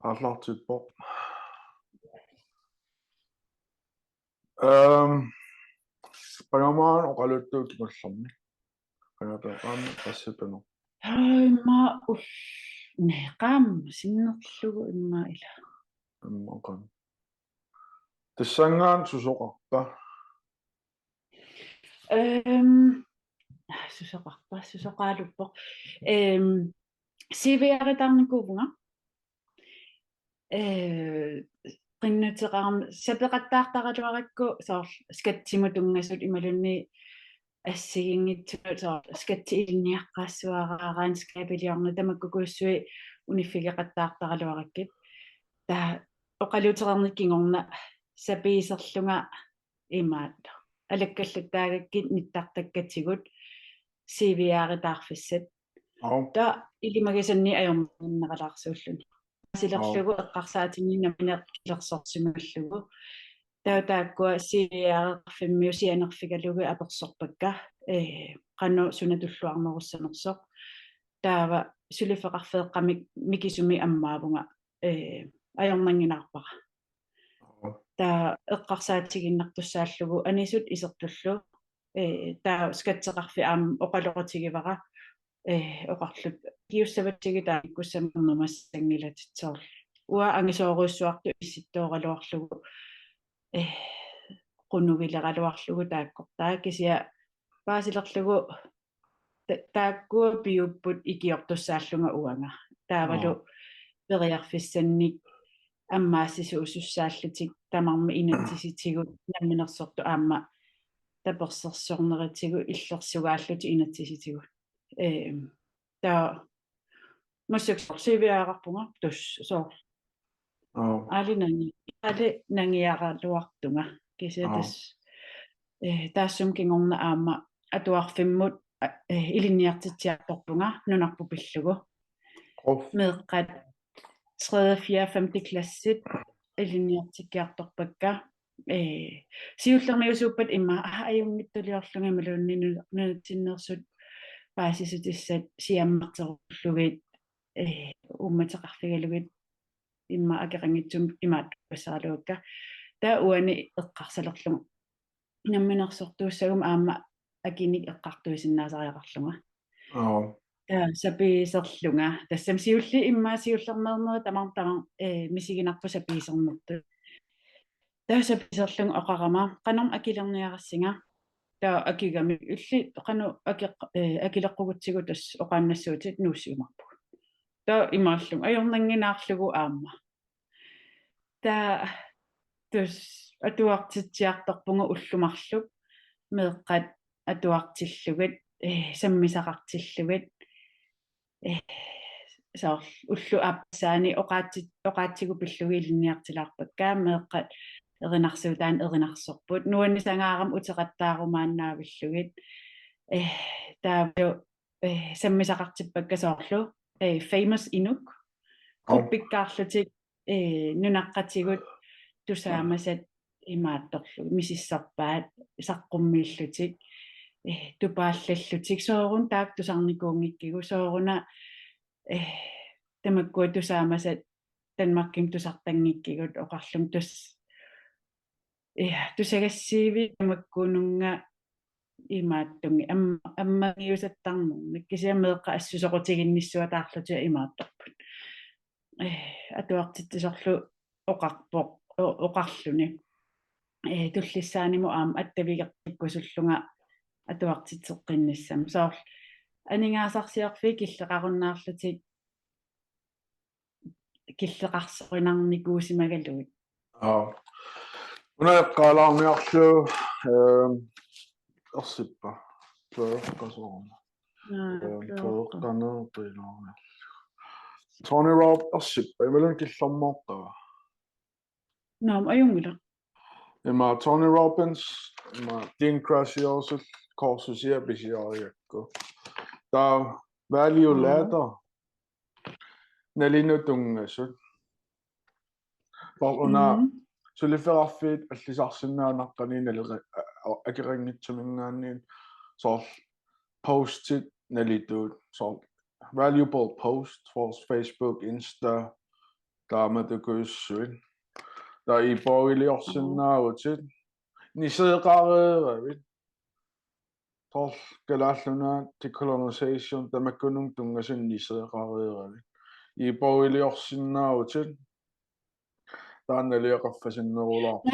Арлаартиппо. Qanammaan oqaluttuut ngullerni. Qanapeqaammi qassapanu. Imma neqaam sinnerlugu imma ila. Ammoqan. Tassangaan susoqarpa. Susoqaaluppoq. CV-aritarnikuuvunga. Qinnuteqarma sapeqattaartaraluarakku soor skattimutungassut imalunni ассигингитсут соо скатти илниаққаассуараарaan скапилиорна тамаккукуссуи униффигеқаттаартаралуараккит таа оқалутерерниккингорна сапиисерлунга имаатта алаккаллаттаагаккит ниттартаккатсигут CV-ааритаарфиссат та илимагасанни аёрнералаарсууллуни силерлугу эққарсаатингинна минеққилерсорсималлугу таутааккуа CV-аарфиммиусианерфигалугу аперсорпакка qannu sunatulluarneruссанерсоq таава сулифеқарфеэққамик микисуми аммаавунга аёрнангинаарпара таа эққарсаатигиннартуссааллугу анисут исертуллу таа скатсеқарфи аама оқалоқатигивара оқарлут киуссаватсиги таа иккуссамернумассангилатитсоор уа ангисооруссуарту исситтооралуарлугу qunugileraluarlugu taakkortaa kisia paasilerlugu taakkua piupput ikiortussaallunga uanga taavalu periarfissannik аммаассису усуссааллутик тамарма инатсиситигут намминерсорту аама таперсерсорнеритигу иллерсугааллути инатсиситигут таа массаксор CV-аарпунга тус соо алинани али нангиаралуартунга кисетас таассум кингорна аама атуарфиммут илинниартитсиарторпунга нунарпу пиллугу меэккат 3. 4. 5. klassit илинниартиккиарторпакка сиуллермиусууппат имма аюнгиттулиорлунга малуунни нунатсиннерсут паасисутиссат сиаммартеруллугит умматеқарфигалугит имма акерангитсум имаат пассаралуакка таа уани эққарсалерлугу намминерсортууссагум аама акиник эққартуисиннаасариақарлунга таа сапиисерлунга тассам сиулли иммаа сиуллернернери тамартама мисигинарпу сапиисернерту таа сапиисерлунга оқарама қанам акилерниарассинга таа акигами улли қану акилеққугутсигу тас оқааннассуутит нууссуумарпу таа имааллум аёрнангинаарлугу аама таа тус атуартитсиарторпунга уллумарлук меэккат атуартиллугат саммисақартиллугат соор уллу ааппасаани оқаатсигу пиллуги илинниартилаарпаккаа меэккат эринарсуутаан эринарсорпут нуаннисангаарам утеқаттаарумааннаавиллугит таавалу саммисақартиппакка соорлу famous inuk quppikkаарlutик нунаққатигут тусаамасат имаатторлу мисиссарпаат саққуммииллутик тупааллаллутик соорун таак тусарникуунгиккигу сооруна тамаккуа тусаамасат танмарким тусартангиккигут оқарлум тус тусагассииви тамаккуунунга имааттунги аммагиусаттарнерми кисиамеэққа ассусоқутигинниссуа таарлути имаатторпут атуартиттисорлу оқарпоқ оқарлуни туллиссааниму аама аттавигеққиккусуллунга атуартитсеққинниссам соор анингаасарсиорфи киллеқаруннаарлутик киллеқарсоринарникуусимагалугит унаэққалаарниарлу ерсиппа плеерқасорна плеерқанеэртилаарниарлу Tony Robb ерсиппа ималун киллэрмооққава наам аюнгила има Tony Robbins има Dean Graziosi korsusia bisiariakku ta value ladder nalinutungasut boruna suliferarfiit allisarsinnaanarqani nalera akiringitsumingaanniin soor postit nalituut soor valuable post for Facebook Insta тааматукуйуссуит та ипоилиорсиннаагутит нисеэқарееравит тол калааллунаат decolonization тамаккунум тунгасун нисеэқарееравит ипоилиорсиннаагутит таанналиақарфасиннерулаарпо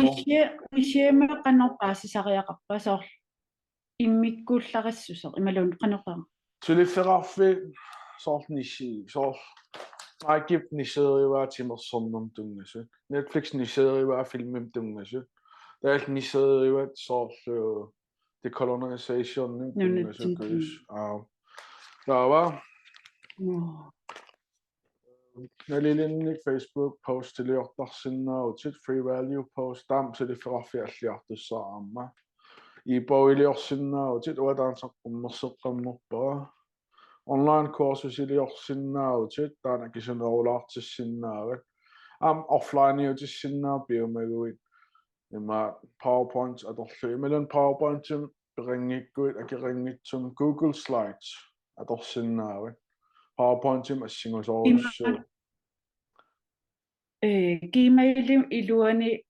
нисиэме канорпаасисариақарпа соор иммиккууллариссусеқ ималуун канорпаа тулиффеқарфи соор ниси соор агип нисеэриваатимерсорнэрм тунгасут Netflix нисеэриваа филмим тунгасут таал нисеэриваат соорлу decolonization тунгасукуис таава налилинник Facebook post тилиортарсиннаагутит free value post таам тулиффеқарфи аллиартуссаарамма ипоилиорсиннаагутит уатаансаққуммерсеққаммерпаа online courses илиорсиннаагутит таана кисунерулаартиссиннаагат offline иутиссиннаа биомагуит има PowerPoint аторлу ималун PowerPoint-им перингиккуит акерингитсум Google Slides аторсиннаават PowerPoint-им ассигусоруссуу Gmail-им илуани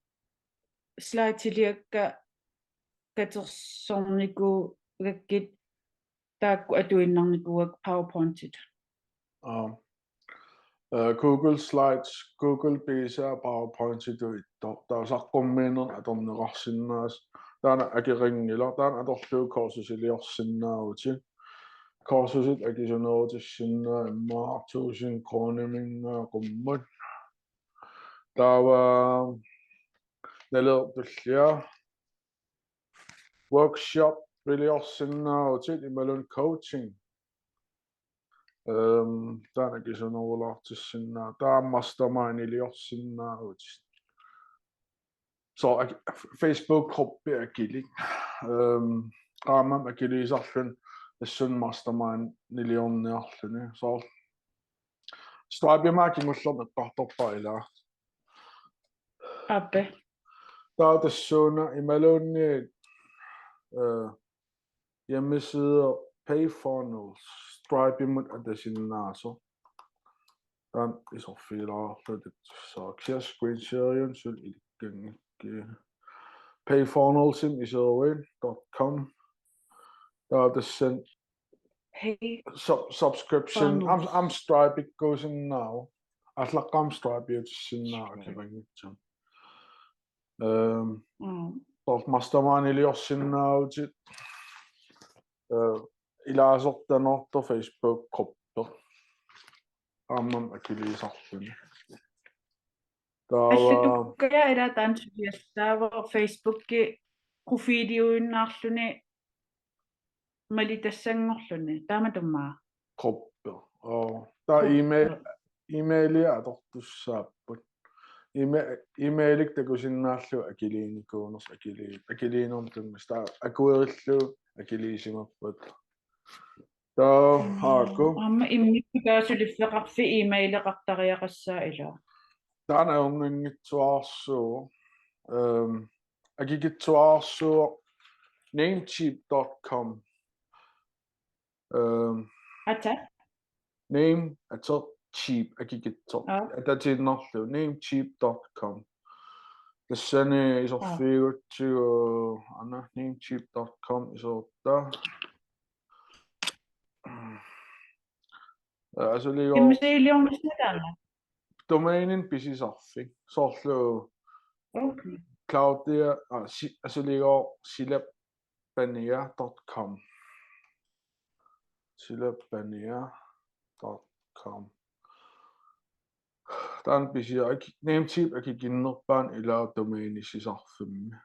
слайдилиакка катерсорнику гаккит таакку атуиннарникуак PowerPoint-ит Google Slides Google Bisa PowerPoint-итуит таасаққуммиинер аторнеқарсиннаас таана акерингила таана аторлуу courses илиорсиннаагути courses акисунерутиссиннаа иммаартуусин кронимингаа қуммут таава налертуллиа workshop илиорсиннаагутит ималун coaching таана кисунерулаартиссиннаа таа mastermind илиорсиннаагутит so Facebook группи акилик qaamam akiliisarlun assun mastermind niliorniarluni so Stripe-имаакингуллерми эққарторпаа илаа аппе таатассууна ималуунни hjemmesider payfunnels Stripe-имут атасиннаасо таан исорфилаарлутит сааксиа screen-sharing сул иликкангикки payfunnels.com таатассан subscription I'm Stripe goes in now атлаққам Stripe ютиссиннаа акивангитсам тол mastermind илиорсиннаавутит илаасортанорто Facebook группе ааммам акилисарлуни таава кая ила таансулиассаава Facebook-ки профилиуиннаарлуни малитассангорлуни тааматуммаа группе таа имейли атортуссааппут имейлик такусиннаарлу акилиникуунерс акилиинерм тунгас таа акуериллу акилиисимаппут таа хааку амма иммиккаасулиффеқарфи имейлеқартариақассаа ила таана орнингитсуаарсуу агигитсуаарсуу namecheap.com ата name атер cheap агигитсор ататиннерлу namecheap.com тассани исорфигутсигу ана namecheap.com исоорта асулиго имсеилиормаснатаана domainin pisisarfik soorlu окей Claudia асулиго silapania.com silapania.com таан писиа namecheap акикиннерпаан илаа domaini сисарфимми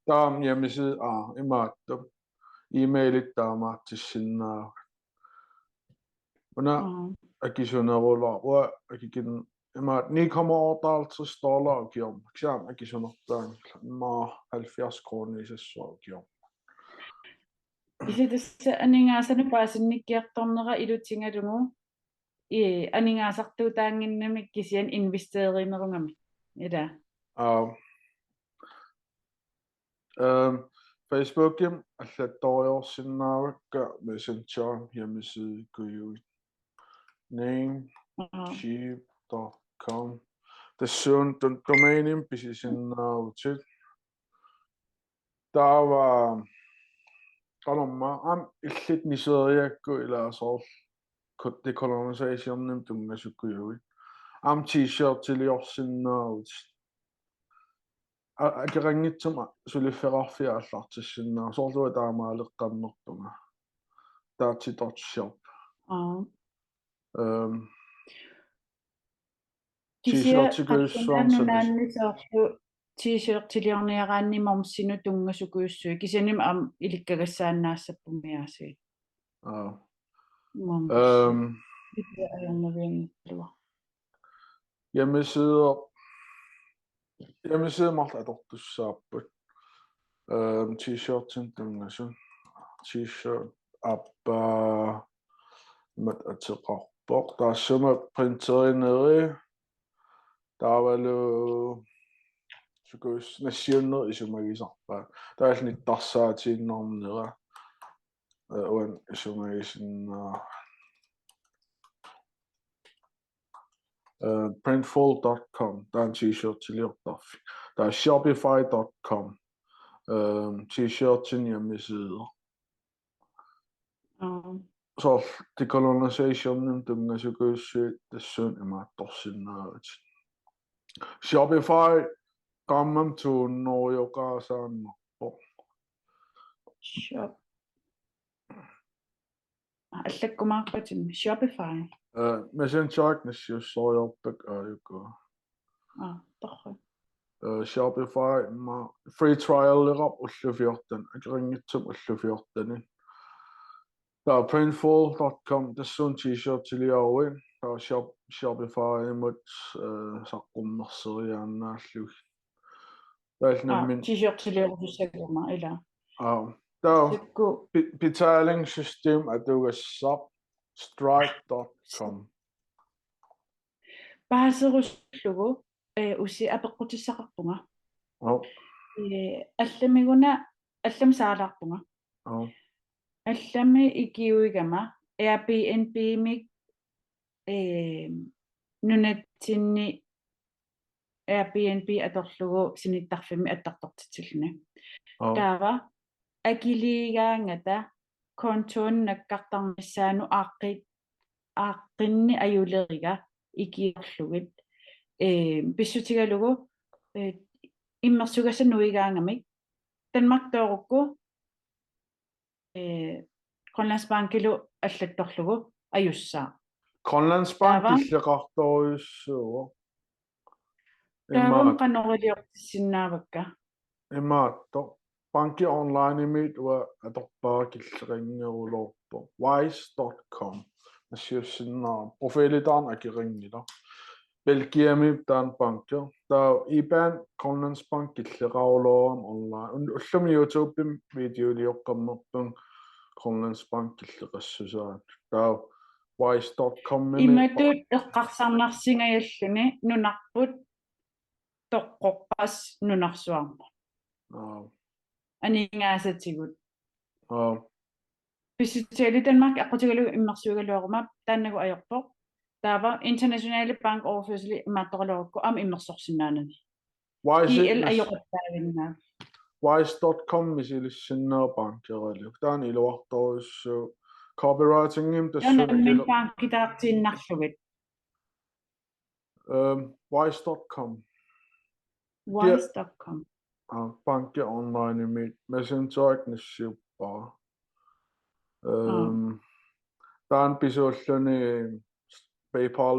таам hjemmeside имаатта имейлит таамаатсиннаа уна акисунерулаа акикин имаат $9,50 киом ксаам акисунертаан маа 70 kroner исассуа киом иситасса анингаасану паасинниккиарторнера илутингалугу анингаасартуу таангиннамик кисиан инвестеримерунгами ила Facebookim аллатториорсиннааракка Messenger hjemmeside kujuit namekeep.com tassuun domainim pisisinnaarut taava qanorma am illit niseriakku ilaasoor decolonisationnim tungasukkujuit am t-shirt tiliorsinnaarut акерангитсума сулиффеқарфиа аллартиссиннаа соорлуа таамаалеққарнэртунга таатситоршерп тишиаққассунааннисоорлу t-shirt-тилиорниарааннимормсину тунгасукуйуссуи кисаним ам иликкагассааннаассаппумиааси hjemmeside malt adortussaapпут t-shirtsin tungasun t-shirt appa mat atseqarpoq taassuma printerineri taavalu sukus nassiunner isumagisarpaa taalnittarsaatiinnornera uan isumagisinna printful.com taan t-shirt tiliortarfi taa shopify.com t-shirtsin hjemmesider så decolonisationnim tungasukuussuit tassuun imaattorsinnaarit Shopify qammam tuunnorioqaasaannerpo shop аллаккумааққатим Shopify Messenger nassiussoriorpak aayukku торхо Shopify ma free trial lerap ullufiortan akeringitsum ullufiortani taa printful.com tassuun t-shirt tiliaruin taa Shopify imut saqqummerseriaannaallugi taallnammin t-shirt tiliorussakuuma ila taa betalingssystem atugassaq stripe.com паасеруллугу уси апеққутиссақарпунга алламигуна аллам саалаарпунга аллами икиуигама Airbnb-мик нунатсинни Airbnb аторлугу синиттарфими аттартортитсиллуни таава акилигаангата контуун наккартарнissaanu ааққинни аюлерига икиерлугит писсутигалугу иммерсугасануигаангамик Danmark тоорукку Grønlandsbankилу аллатторлугу аюссаа Grønlandsbank иллеқарторюссуо таавам канорилиортиссиннаавакка имаатто банки онлайн имит уа аторпаа киллерингерулоорпо wise.com нассиуссиннаа профилитаан акерингила Belgiumi taan banker taa IBAN Grønlandsbank killeqarulooram online ullumi YouTubem videolioqqammerpun Grønlandsbank killeqassusaat taa wise.com иматут эққарсарнарсингаяlluni нунарпут тоққоққас нунарсуарма анингаасатигут писитсиали Danmark аққутигалу иммерсуигалуарма тааннагу аёрпоқ таава internationale bank overførsel имаатторалуарукку ам иммерсорсинаанани IL аёқаттаавиннаа wise.com мисилиссиннаа банкералу таани илуарторуссу copywriting-им тассуна банкитаартииннарлугит wise.com банки онлайн имит messenger нассиуппаа таан писууллуни PayPal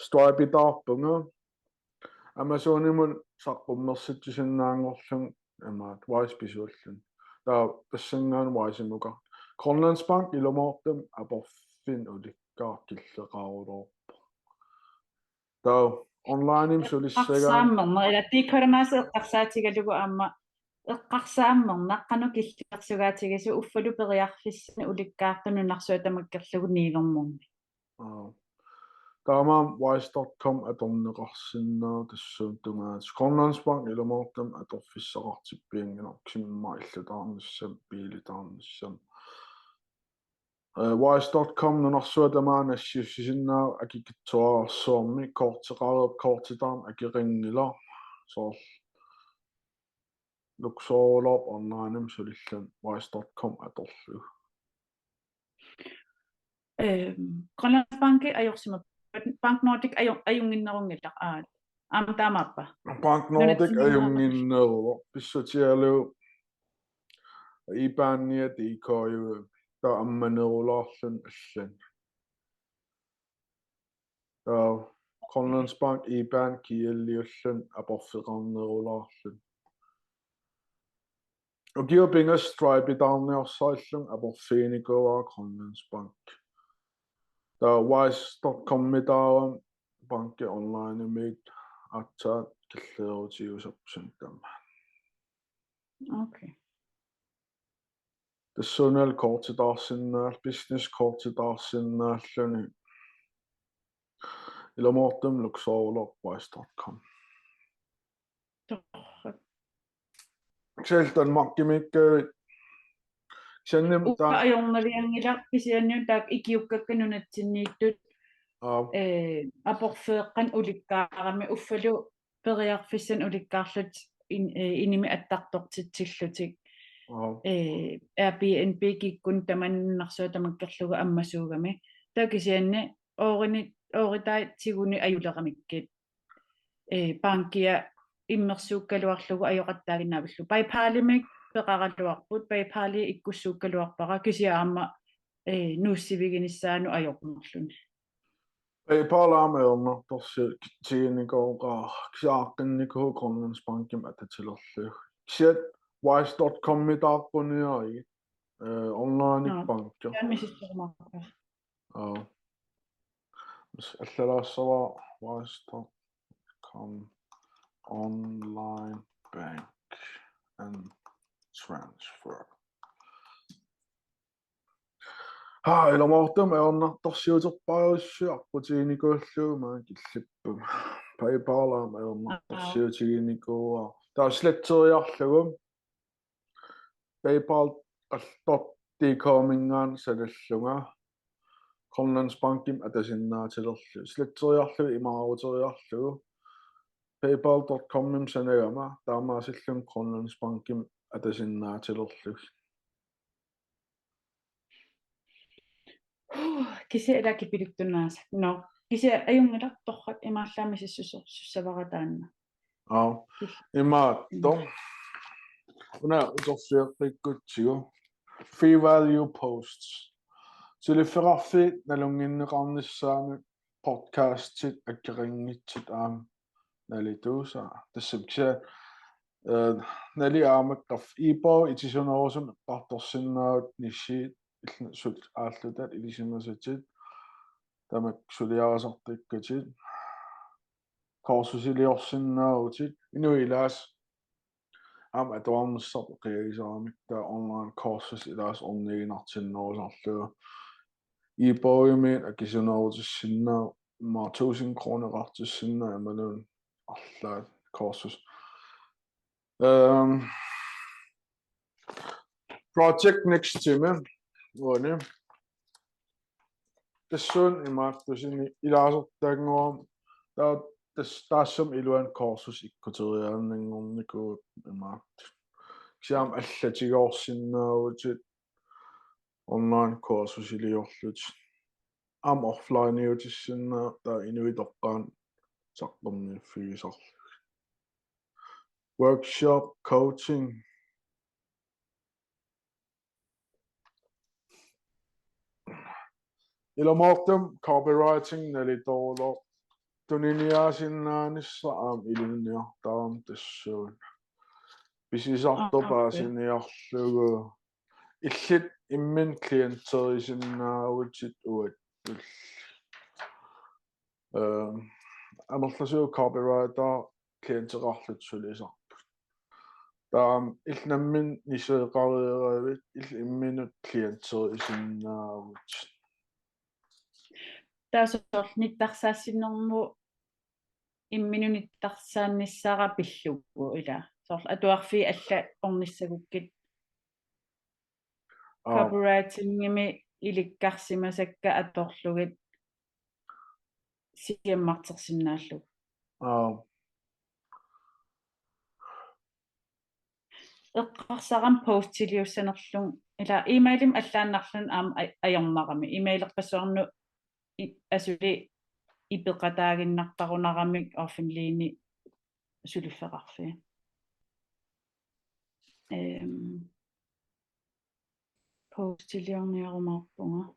Stripe tarpunga Amazonimun saqqummersitsisиннаангорлун амаат Wise pisuullun taa passangaan Wise-muka Grønlandsbank ilumortum aporfin ulikkaa killeqarulorpo taa online-im sulissagaa qarsaammerner ila tiikkornaase eqqarsaatigalugu aamma eqqarsaammerna qanu killeqsugaatigisu uffalu periarfissana ulikkaartunu narsuatamakkerlugu niilermorni таамаам wise.com аторнеқарсиннаа тассуун тунгаат Grønlandsbank илумаортам аторфиссақартиппиангана киммаа иллутаарниссам пиилитаарниссам wise.com нунарсуа тамаана ассиуссисиннаа акикитсуаарсуарми коортеқарерп коортитаан акерингила соор луксоолоп онлайнем сулиллан wise.com аторлу Grønlandsbank ajorsiма Bank Nordic ajunginneruнгилла таамааппа Bank Nordic ajunginneruo pissutialu IBAN-nia DKU таамманерулаарлун аллан Grønlandsbank IBAN kialliullan aporfeqarnerulaarlun ukiupinga Stripe taarniorsaallun aporfiinikuaa Grønlandsbank wise.com mitaaram banki online mit attaat killeerutiusapsun tamma okay тассуунал коортитаарсиннаал business коортитаарсиннааллуни иломоортум луксоолоп wise.com Seltan makkimikkerit сенним таа ajornaliangila pisiannu taak ikiukkakkanunatsinniittut апорфеэккан уликкаарами уффалу периарфиссан уликкаарлут иними аттартортитсиллутик Airbnb киккун таманнарсуа тамаккерлуга аммасуугами таакисианни ооритаи тигуни аюлерамиккит банкия иммерсууккалуарлугу ajоqattaaginnaavullu PayPal-имик пеқаралуарпут PayPal-и иккуссууккалуарпара кисиаама нууссивигиниссаану ajornerluni PayPal-аамаерна торси тигиникоогаа кисааққинникуу Grønlandsbankim ататилерлу кисиат wise.com митаарпуниари онлайн банкка мисиссермаарпа аллалаассава wise.com online bank and transfer иломаортум аернарторсиутерпаруссуарпутигиникууллуумаа киллиппум PayPal-аама аернарторсиутигиникууа тааслатсериарлугум PayPal.dk-мингаан салаллунга Grønlandsbankim атасиннаатилерлу слатсериарлу имаарутериарлугу PayPal.com-им санагама таамаасиллун Grønlandsbankim атасиннаатилерлу кисиалаа кипилуттунаасак но кисиа аюнгиларторрак имааллаами сиссусаваратаанна имаатто уна уторсиэққиккутсигу free value posts сулиффеқарфи налунгиннеқарниссаами подкастит аккерингитсит налитууса тассапкса нали аамаккарф ипо итисунерусум эққарторсиннаавут ниссиит сул ааллутат илисимасатит тамак сулиарасартиккатит коорсусилиорсиннаавутит инуилаас атуарнссар қиагисарамик таа онлайн courses илаас орнигинартиннерусарлуга ипоимит акисунерутиссиннаа 1000 кронеқартиссиннаа амалун арлаат courses project next time воне тассуун имааттусини илаасертаагнуам таассам илуан courses иккутериаарнингорникуут имаат кисаам аллатигоорсиннаавутит online courses илиорлут offline иутиссиннаа таа инуитоққаан саққарни фигисарлу workshop coaching иломоортум copywriting налитоолоо тунинниаасиннаанissaам илунниартарам тассуун писисартопаасиниарлугу иллит иммин клиентерисиннаавутит уат амерласуу copywriter клиентерарлут сулисарпут таам илнаммин нисеэқариеравит ил имминут клиентерисиннаавут таасоор ниттарсаассиннэрму имминуниттарсаанниссаара пиллугу ила соор атуарфи алла орниссагуккит copywriting-ими иликкарсимасакка аторлугит сиаммартерсиннааллу эққарсарам постилиуссанерлун ила имейлим аллааннарлун аама аёрнарами имейлерпассуарну асули ипеқатаагиннартарунарамик орфинлиини сулиффеқарфи постилиорниарумаарпунга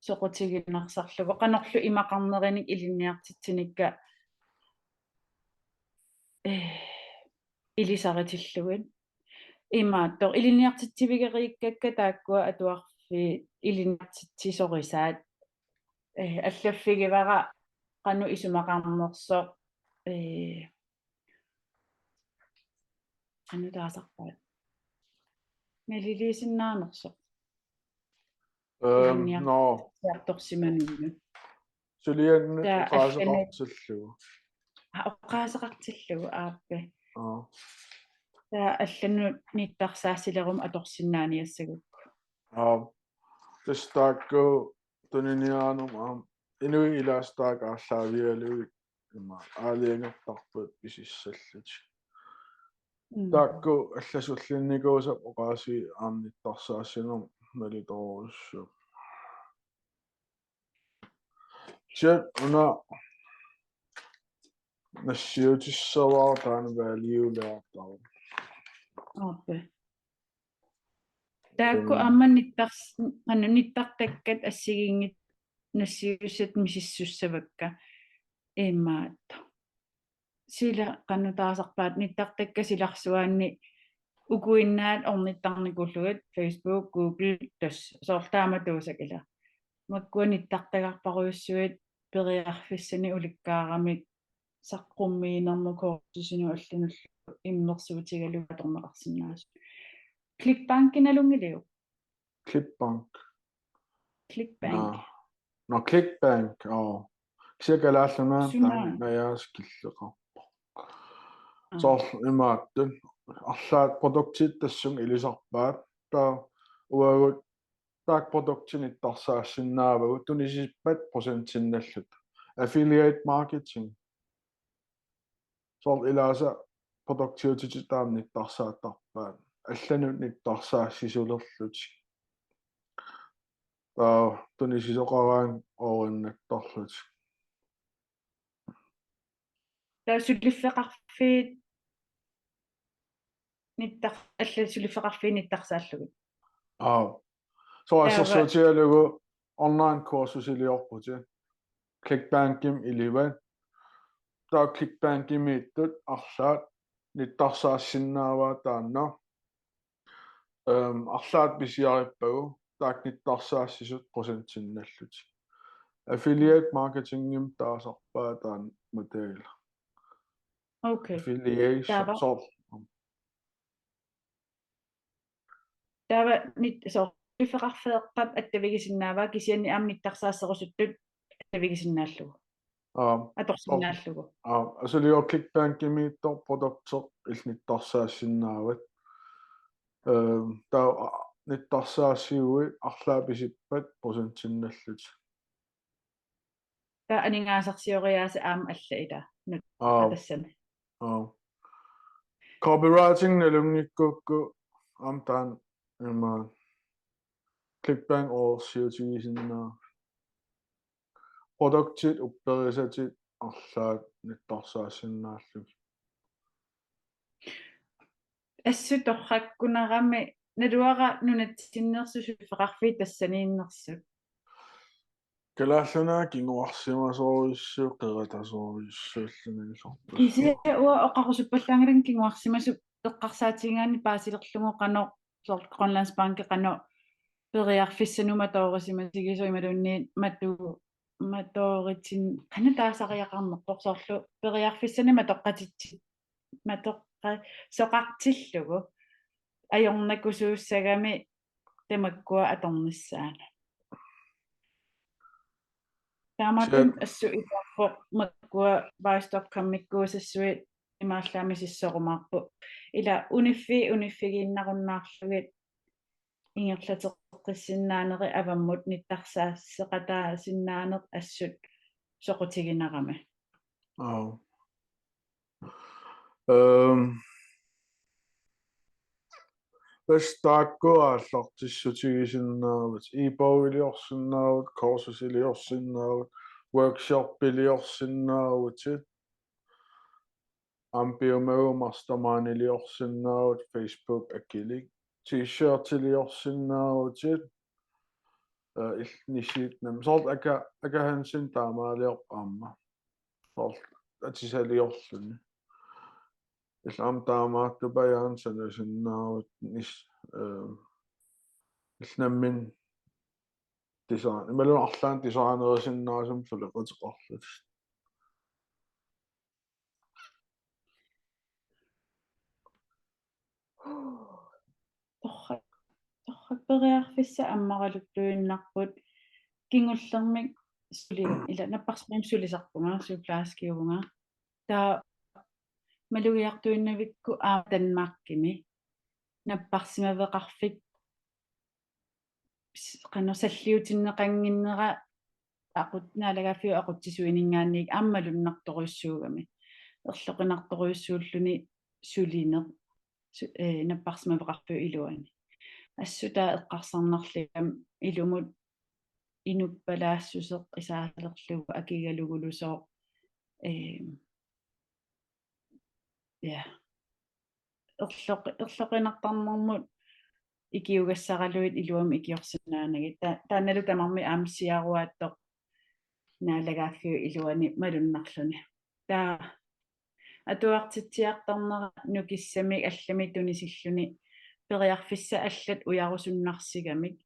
соқутигиннарсарлугу қанерлу имақарнериник илинниартитсиникка илисаритиллугит имааттор илинниартитсивигерииккакка тааккуа атуарфи илинниартитсисорисаат аллаффигивара qanu isumaqarnerso qanu taasarpaat naliliisinnaanerso no siartorsimanunnu sulianne qaasaqartillugu oqaasaqartillugu aappi taa allannu nittарсаассилерум аторсиннаaniassagukku тестаакку тунниаанум инуи илаастаак ааллаавиалуи има аалиангертарпут писиссаллут таакку алласуллинникуусап оqaasi аамниттарсаассинерум налиторуссу чэт уна нассиутиссаваа таана валиулаартаа ааппи таакку амманниттарс qanunittартаккат ассигингит нассиуссат мисиссуссавакка имаат сила qanutaasarpaat nittартакка силарсуаанни укуиннаат орниттарникуллугат Facebook Google тас соорлаама туусакила маккуаниттартагарпаруйуссуит периарфиссани уликкаарамик саққуммиинерму коорсисину аллануллу иммерсуутигалуга торнеқарсинаас Clickbank-иналунгилиу Clickbank no Clickbank кисакалааллуна наяас киллеқарпо соор имааттун арлаат продуктит тассун илисарпаат таа уагут таак продуктинит тарсаассиннаавагу тунисиппат процентинналлут affiliate marketing соор илааса продуктиутит таамнит тарсааттарпаат алланут ниттарсаассисулерлут тунисисоқараан оориннаттарлут таасуллиффеқарфиит ниттар алласуллиффеқарфиит ниттарсааллугут så associatelugu online kursusiliorputi Clickbankim ilivan taa Clickbankimiittut arlaat nittarsaassinnaawa taanna arlaat pisiarippagu taak nittarsaassisut prosentinallut affiliate marketingim taasarpaa taan mataila okay affiliation så tava nit so ifeqarfeeqqap attavigisinnaawa kisianni aamnittarsaassерусуттут attavigisinnaallugu atorsinnaallugu asalior Clickbankimiittor produkter ilnittarsaassinnaavat taa nittarsaassiugui arlaapisippat prosentinallut taa aningaasarsioriaasa aam alla ila nut tassami copywriting nalungikkukku am taan ima Clickbank or siutigisinna produktit upperisatit arlaat nittarsaassinnaallu assуторраккунарами налуара нунатсиннерсусуфеқарфи тассанииннерсут калааллунаа кингуарсимасоруиссуу қератасоруиссууллунилор кисиа уа оқарусуппаллаангалан кингуарсимасу эққарсаатингаани паасилерлугу қано сорт Grønlands Bank қано периарфиссанума тоорисимасигисо ималунниит маторитин канатаасариақарнерпор соорлу периарфиссанима тоққатитси матоққа соқартиллугу аёрнакусууссагами тамаккуа аторниссаана таамаатун ассу ипарпо маккуа vejstop-каммиккуусассуит имааллаамисиссорумаарпу ила униффигииннаруннаарлугит ингерлатеққиссиннаанери аваммут ниттарсаассеқатаа синнаанеқ ассут соқутигинарами Вестааккуааллартиссутигисиннаавут ипауилиорсиннаавут курсусилиорсиннаавут workshop-пилиорсиннаавутит ампиумагумарстамаанилиорсиннаавут Facebook аккилик t-shirt-тилиорсиннаавутит илнисиитнам сорт акахансин таамаалиор аама сорт атисалиорлуни иллам таамааттупаяан санасиннаавут нис илнаммин дизайн ималун арлаан дизайнерисиннаасум сулеқутеқарлут торракпериарфисса аммаралуттуиннарпут кингуллермик сули ила наппарсмим сулисарпунга суплааскиувнга таа малуиартуиннавикку Данмаркими наппарсимавеқарфик канерсаллиутиннеқангиннера aqutnaalagafiu aqutsisuiningaanniik аммалуннарторуйссуугами ерлоқинарторуйссууллуни сулинеқ наппарсимавеқарфиу илуани ассутаа эққарсарнарлигам илумут инуппалаассусеқ исаалерлугу акигалугулусоо я ерлоқинартарнэрмут икиугассаралуит илуам икиорсинаанаги тааналу тамарми аамсиаруааттоқ наалагааффиу илуани малуннарлуни таа атуартитсиартарнера нукиссамик аллами тунисиллуни периарфисса аллат уярусуннарсигамик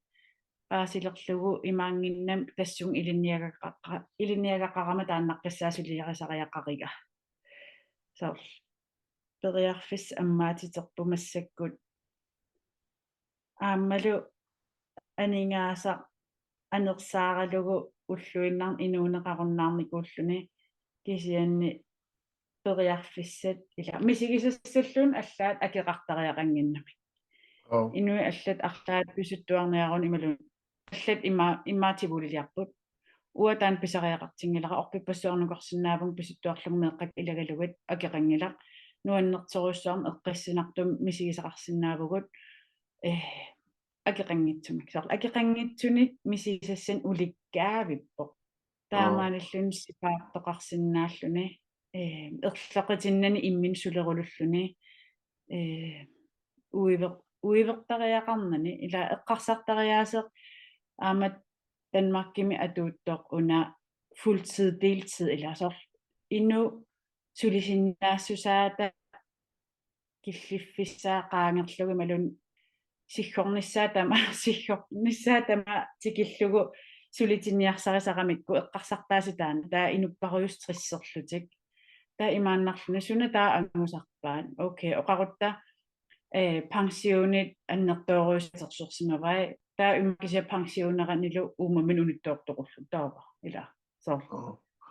паасилерлугу имаангиннам тассун илинниагақарама тааннаққиссаасулиарисариақарига соор периарфис аммаатитерпумассаккут ааммалу анингааса анерсааралугу уллуиннар инуунеқаруннаарникууллуни кисианни периарфиссат ила мисигисассаллуун аллаат акеқартариақангиннами инуи аллат арлаат писуттуарниарун ималун аллат имаативулилиарпут уатаан писариақартингилара орпиппассуарнукорсинаавун писуттуарлугу меэққак илагалугат акеқангилақ нуаннертеруссуарм эққиссинартум мисигисақарсинаавгут акеқангитсумик соор акеқангитсунит мисигисассан уликкаавиппо таамааллун сипаартоқарсинааллуни ерлоқитиннани иммин сулерулуллуни уивертариақарнани ила эққарсартариаасеқ аамат Данмаркими атууттоқ уна fuldtid deltid ила соор ину сулисиннаассусаата киллиффиссаақаангерлуги малун сиггорнissaатама тикиллугу сулитинниарсарисарамикку эққарсартааситаана таа инуппаруйустриссерлутик таа имааннарлуни суна таа ангусарпаан окей оқарутта пансионит аннертооруйссерсорсимавай таа имакися пансионеранилу уумамин униттоортоқуллу таава ила соор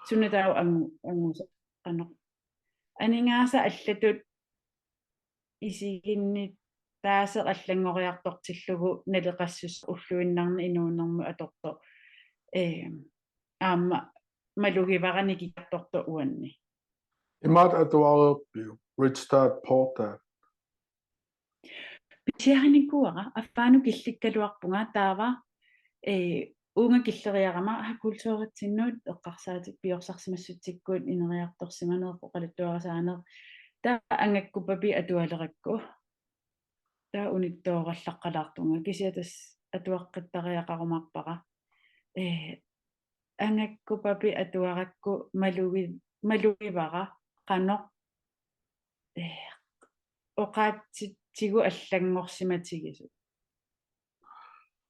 суна таа ангусаққано анингааса аллатут исигиннит таасеқ аллангориартортиллугу налеқассус уллуиннарни инууннэрму аторто аама малугиварани кикарторто уанни имаат атуареерпиу Rich Dad Poor Dad писиариникуара аффаану килликкалуарпунга таава уунга киллериарама культууритсиннуут эққарсаатик пиорсарсимассутсиккуут инериарторсиманеэққалуттуарасаанер таа ангаккупапи атуалеракку таа униттоораллаққалаартунга кисиатас атуаққиттариақарумарпара ангаккупапи атуаракку малугивара қано оқаатсигу аллангорсиматигису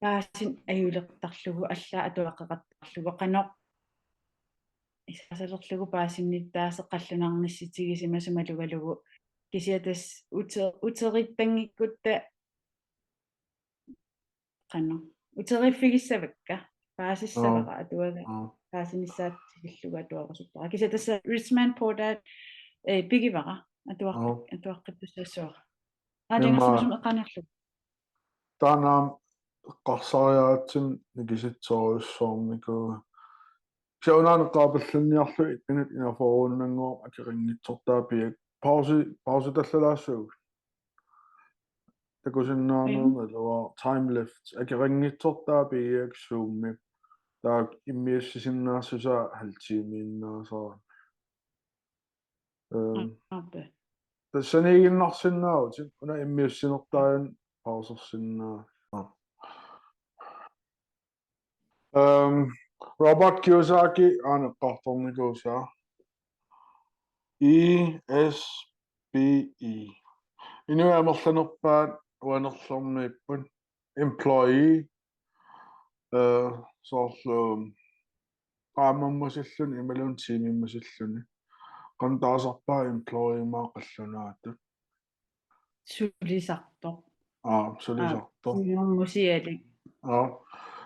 таасин аюлертарлугу аллаа атуаққеқаттарлугу қано исасалерлугу паасинниттаасеққаллунарнисситигисимасумалугалугу кисиатас утериттангиккутта қано утериффигиссавакка паасиссавара атуага paasinissat tilluga tuaqasuttara kisa tassa Richmond Portat pigivara atuaqqippussassuara qalingersumsum eqqaniarlu taanaam qarsariaatsin nikisitsoruussoorniku siunaaneqqaapallunniarlu itminut inaforuunnangoor akerinnitsortaa piak pausi tallalaassuu takusinnaanerna luar time lifts akerinnitsortaa piak suummi taak immiussisinnaassusaa haltiimiinnaasara тассаниигиннарсиннаавутик уна иммиуссинертаан паусерсиннаа Robert Kiyosaki aaneqqartornikuusaa ESBE inuamерlanerpaat uanerlormiippun employee soorlu qaamammusillun imalun tiimimmusilluni qantaasarpaa employee maaqallunaatu sulisartoq sulisartor musialik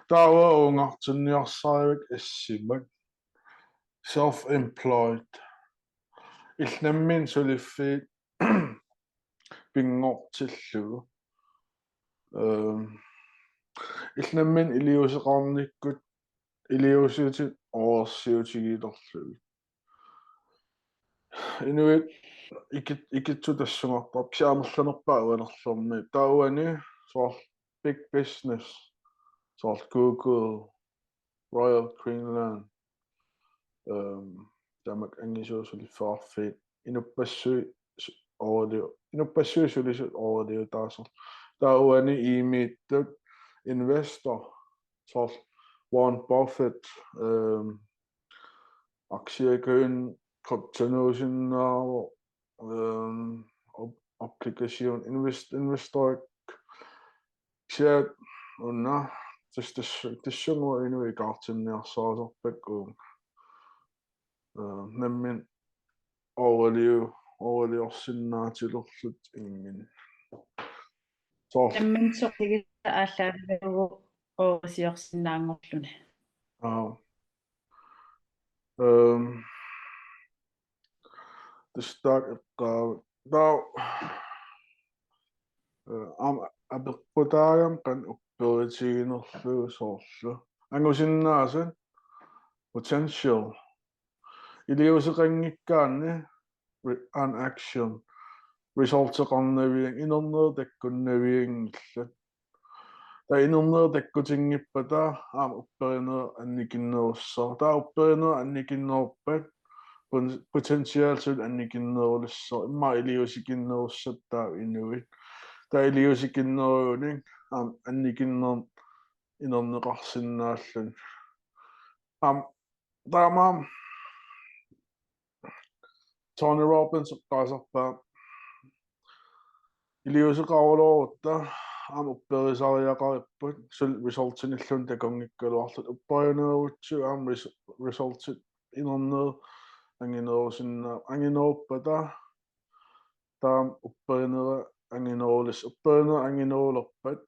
taava uungartinniarsaarik issimak self-employed illammin suliffiit pingortillugu illammin iliuseqarnikkut iliusiutit oorsiutigiilerlugu inuit ikitsu tassungartar siamerlanerpaa uanerlormi tauani soor big business soor Google Royal Greenland tamak angisuusuliffaarfiit inuppassuit inuppassuisulisut overliu taasor tauani iimiittut investor soor Warren Buffett aktieköön kryptonuusinnaaru applikation investor siat unna tassungu inuiqartinniarsaasorpakku nammin overliorsinnaatilerlut ingin nammin soqigissa ааллаавигу оорсиорсинаангорлуни тастаак таа аперпутаагам кан упперитигинерлугу соорлу ангусиннаасун potential илиусеқангиккаанни an action resulteqarnaviang inerneertakkunnaviangillat та инернеэртаккутингиппата аама упперинер анникиннеруссаа таа упперинер анникиннеруппат potentiaalsut анникиннерулиссоо имма илиусикиннеруссаттаа инуит таа илиусикиннеруунин аама анникиннер инернеқарсинааллун таамаам Tony Robbins qaasarpaa илиусеқарулоорутта аама упперисариақариpput sul resultinillun takongikkaluarlut uppariuneerutsu aama resultit inernee angineruppata taam upperinera anginerulis upperinera anginerulerpat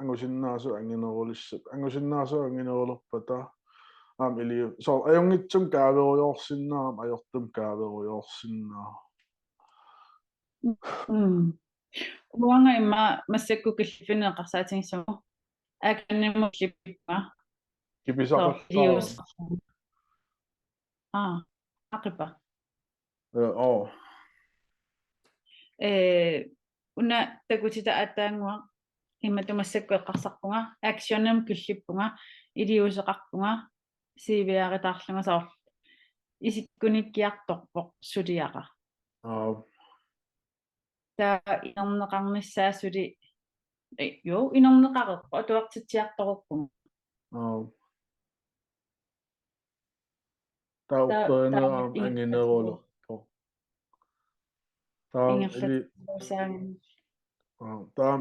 angusinnaasu anginerulissat angusinnaasu anginerulerpata aam iliu so ajungitsum kaaverujorsinnaam ajortum kaaverujorsinnaa uanga imma massakku killiffineqarsaatigissugu akannimullippa kipisaqallaa aqipa una takutita ataangua imatumassakku eqqarsarpunga actionam killippunga iliuseqarpunga siiviaritарлунга соор исиккуниккиарторпоq сулиаqa та инернеқарнissaасули jo инернеқарерпо атуартитсиарторуккуга таа упперинера ангинерулерпо таа или таа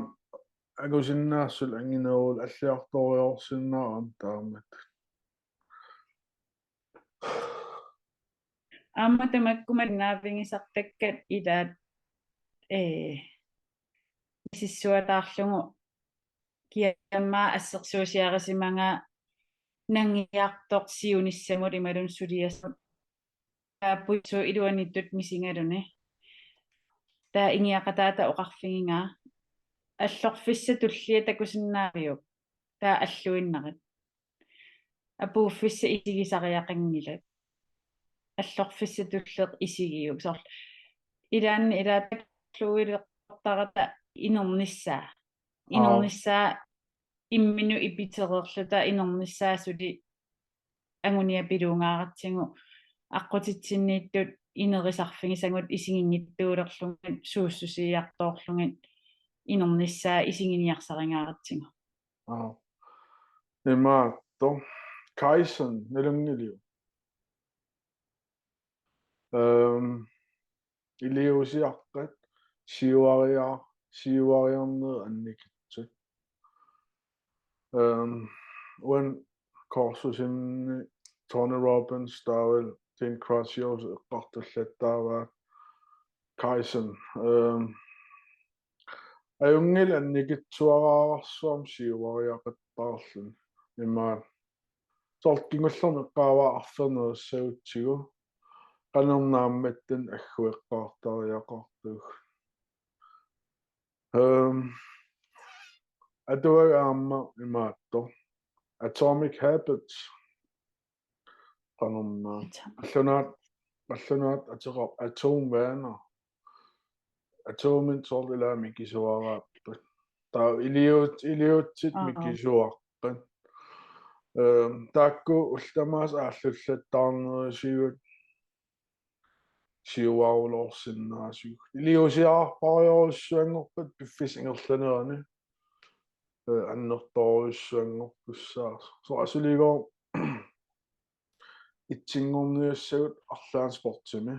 агусиннаассул ангинерул аллиарториорсиннаам таамат амматамаккуманнаавингисартаккат илаат сиссуатаарлугу киаммаа ассерсуусиарисиманга nangiartoq siunissamut imalun suliassut taappuisu iluanittut misingaluni taa ingiaqataata oqarfigingaa аллорфисса туллия такусиннаариук таа аллуиннарит апууффисса исигисариақангилат аллорфисса туллеқ исигиук соор илаанни илаатаклуилеқтарата инернissaa иммину ипитерерлута инернissaасули ангуния пилунгааратсигу аққутитсиннииттут инерисарфигисангут исигингиттуулерлугат сууссусиартоорлугат инернissaa исигиниарсарингааратсигу имаатто кайсон нелунгилиу илиусиаққат сиуариарнер анникитсут уан корсусинни Tony Robbins таавал Dean Croziers эққартуллаттааваа кайсон аюнгил анникитсуараарсуам сиуариақаттаарлун имаат соркингуллерне эққааваа арфернеруссагутсигу qanернаамматтан аггуэққартариақартуг адуагаама имаатто Atomic Habits qanernaa аллунаат атеқар атомваана атомин сорлилаами кисуарааппат таа илиутсит микисуарпат таакку ултамаас ааллуллаттаарнерисигут сиуаулоорсиннаасуг илиусиаарпариоруссуангорпат пиффисингерланерани аннерторуссуангорпуссаа со асулигоо итсингорниуссагут арлаан спортсими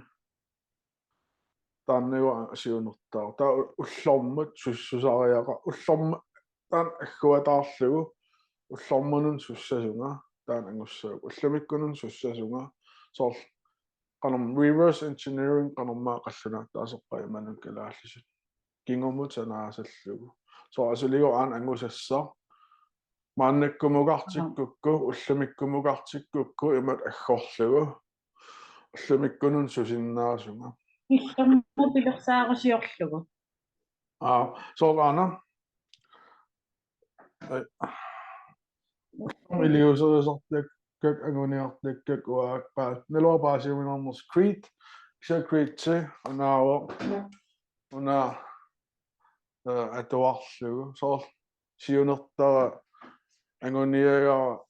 тааннагу асиунертаа таа уллормут суссусариаqa уллорма таан аггуатаарлугу уллорманун суссасунга таан ангуссаагу улламиккунун суссасунга соор qanum reverse engineering qanummaa qallunaаттаасерпа иманун калааллисут кингормут санаасаллугу соо асулигоо аан ангусассаа мааннаккумугартиккукку улламиккумугартиккукку имат аггорлугу улламиккунун сусиннаасунга иллэрму пилерсаарусиорлугу соолаана илиусерисартаккак агуниартаккак уаақпаа налуапаасиуминэрнерс Creed Creed анаава уна атуарлугу соор сиунертара агуниага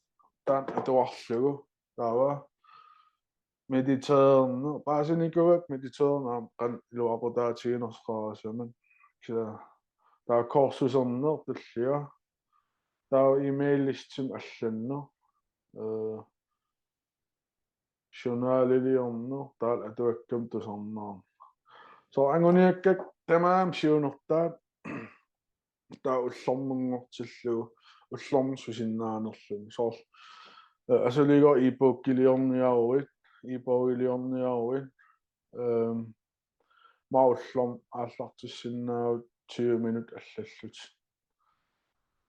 таан атуарлугу таава медитеерну паасиникуат медитеернаам qan илуапутаатигинерсqaarasumан киса таа корсусернер таллиа таа имейлистим алланнер journaliliorner taal atuakkam tusarnaa so anguniakkak tamaam siunnertaat taa ullormungortillugu ullormsusinnaanerlun soor asuligo ipukkiliorniaruit maullorm aallartussinnaavut 20 minut allallut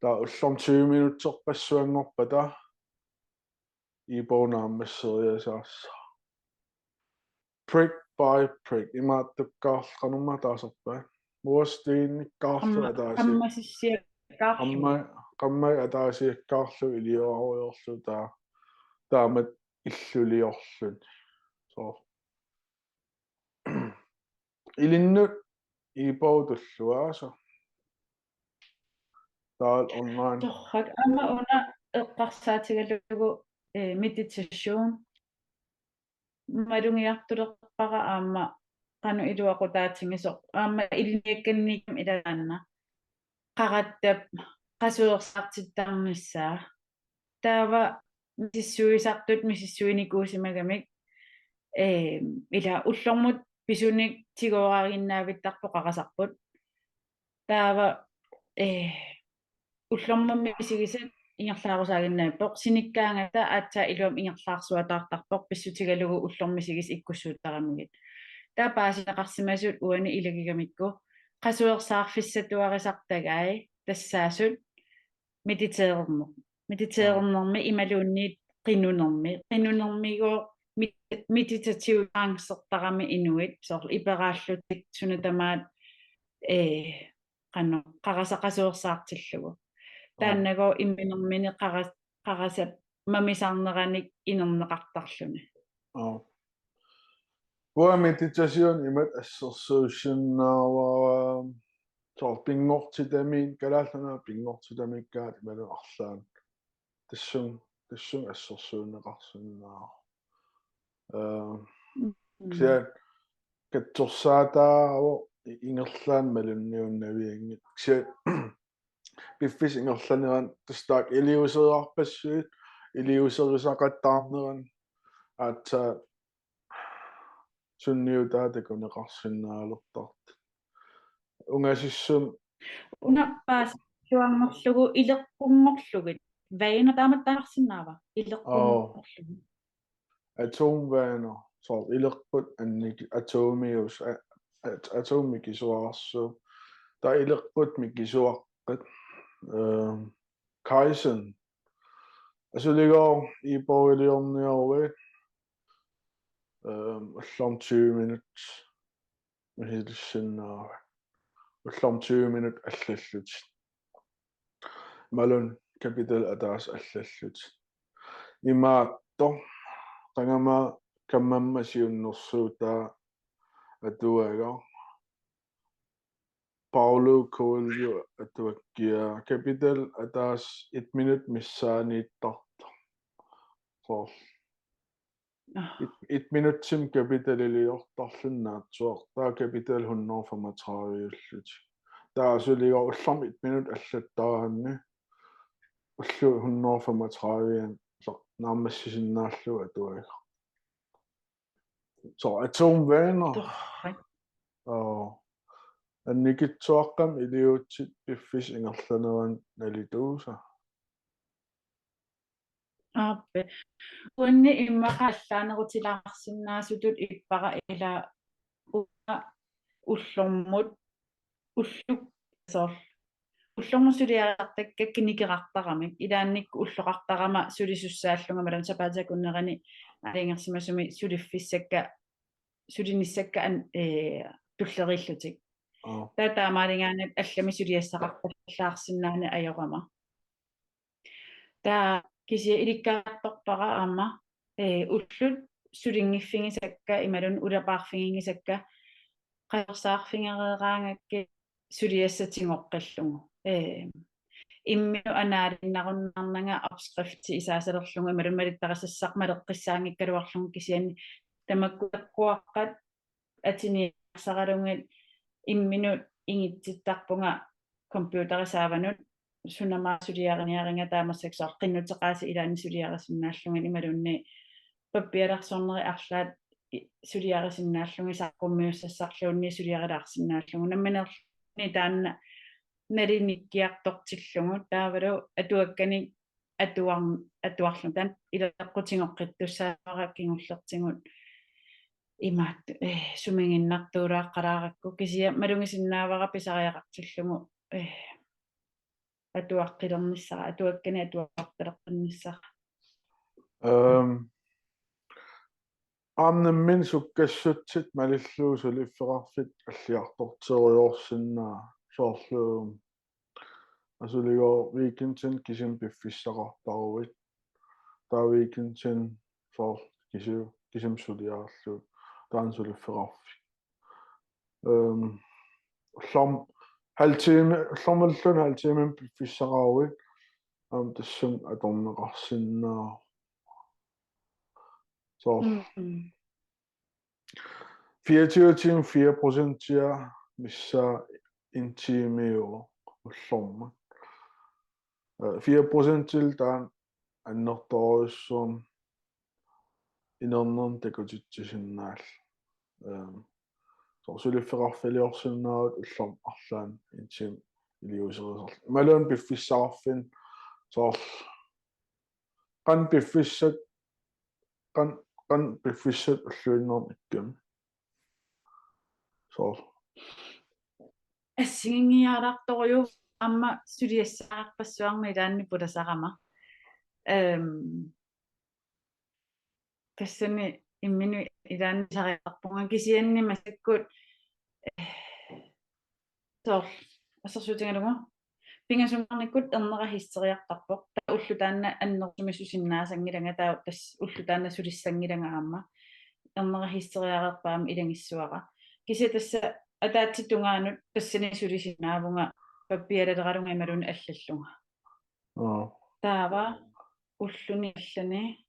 taa ullorm 20 minutserpassuangorpata ибонааммассериасаасса prick by prick имааттуккаарлqanumma тааserpa муастиинниккаарлу атааси аммасиссиаккаарлу qamma атаасиаккаарлу илиоаруйорлу таамат иллулиорлун соо илиннут ибоутуллуааса таал онлайн торрак амма уна эққарсаатигалугу meditation малунгиартулерпара аама qanu iluaqutaatigisoq aamma iliniakkanniikam ilaanna qarattap qasuersaartittarnissaa taava misissuisartut ila ullormut pisunik tigoraaginnaavittarpu qaqasarput taava ullormammi misigisat ингерлаарусаагиннааппоқ синиккаангата аатсаа илуам ингерлаарсуатаартарпоқ писсутигалугу уллормисигис иккуссууттарамигит таапаасинеқарсимасут уани илагигамикку qasuersаарфиссатуарисартагаи тассаасут медитеермо mediteernermi imaluunniit qinnunermigo meditativangsertarami inuit soorl iperaallutik sunatamaat qanno qarasaqasuersaartillugu taannago imminermini qarasap mamisarneranik inerneqartarluni Hvor meditation imat assersuusinnaawa soor pingortitamin kalaallanaa pingortitamikkaat imalu arlaan tassun assersuunneqarsunnaa siat katsorsaataawo ingerlaan malunniunnaviangit siat piffis ingerlaneran tastaak iliuseriarpassuit iliuserisaqattaarneran aatsa sunniutaatakuneqarsinnaalertart ungasissum unappaas suangorlugu ileqqungorlugit vainer taamattaarsinnaava ileqqungorlugu atomvaner soor ileqqut anniki atomius atomikisuarsu ta ileqqut mikisuaqqat Kaizen asuligor iboriliorniorvit allorm 20 minut hilsinnaava allorm 20 minut allallut malun kapitel ataas allallut imaatto qangama kammamasiunnersuutaa atuaga Paulo Coelho atuakkia kapitel ataas 1 minut missaaniittarta soor 1 minutsim kapiteliliortarlunnaatsuaq taa kapitel 135 taa asuligor ullarm 1 minut allattaraanni ullu 135 så naammassisinnaalluu atuaga så atomvaner annikitsuaqqam iliutsit piffis ingerlaneran nalituusa aappe unni immaqaallaanerutilaarsinnaasutut ippara ila ullormut ulluk soor ullormusuliaqartakka kinikerartaramik ilaannikku ulloqartarama sulisussaallunga malan sapaatakunnerani alingерсимасуми suliffissakka sulinissakka tullerillutik taamaaligaanat allami suliassaqartallaarsinnaani ajorama taa kisia ilikkaartorpara aama ullut sulingiffинgisакка imalun ulapaarфингисакка qaersaarфингереeraangakki suliassatingoqqallungu imminu anaalinnarunnarnanga opskrifti isaasalerlungu imalun malittarasassaq maleqqissaangikkaluarlungu kisiani tamakkuakkuaqqat atiniarsaralungit imminu ingitsittarpunga computerisaavanut sunamaa suliariniaringa taamassaksor qinnutеqaasi ilaani suliarisinnaallugun imalunni pappialarsorneri arlaat suliarisinnaallugi saqqumiussassarluunni suliarilaarsinnaallugu nammanerni taanna nalinikkiartortillugu taavalu atuakkani atuarlu tan ilaqqutigoqqittussaaqakkingullertingut imaat suminginnartuulaaqqalaaqakku kisia malungisinnaawaqa pisariaqartillugu atuaqqilernissaqa atuakkani atuaqqileqqinnissaqa aamnammin sukkassutsit malilluusulifferarfit alliartorteriorsinnaa soorluum asuligor weekendsin kisim piffissaqartaruvit taa weekendsin soor kisim suliaarluut taan sulifferarfi allorm allormallun piffissaqaruvit tassum atorneqarsinnaa så 24,4% missa intimio ullorma 4% taan annertoruissuum inernern takutitsisinnaal så sulifferarfiliorsinnaarut ullorm arlaan intim iliuserisar malun piffissaqarfin så qan piffissat qan piffissat ulluinnerm ikkam så assingiartartoriu amma suliassaqarpassuarmi ilaanni pulasarama тассани иммину илааннисариарпунга кисианни массаккут тоо ассерсуутингалугу пингасумарниккут эрнера хистериартарпоқ таа уллу таанна аннерсумисусиннаасангиланга таа тас уллу таанна сулиссангиланга аама эрнера хистериареерпаами илангиссуара кися тасса атаатситунгаанут тассани сулисиннаавунга паппиалалералунга ималуни аллаллунга таава уллуни аллани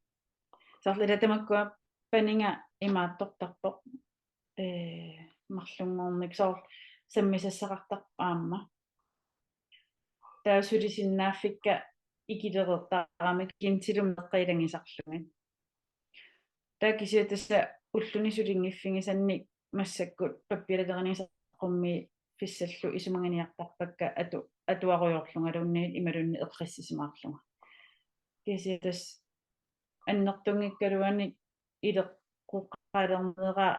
сарлилатамаккуа панинга имааттортарпоқ марлунгорник соор саммисассақартар аама таа сулисиннааффикка икилерертаарамик кинтилум неққилангисарлугин таа кися тасса уллуни сулингиффигисанни массаккут паппиалалернисаққумми фиссаллу исуманганиартарпакка атуаруйорлунгалуунниит ималунни эққиссисимаарлунга кися тас аннертунгиккалуани илеққуққалернера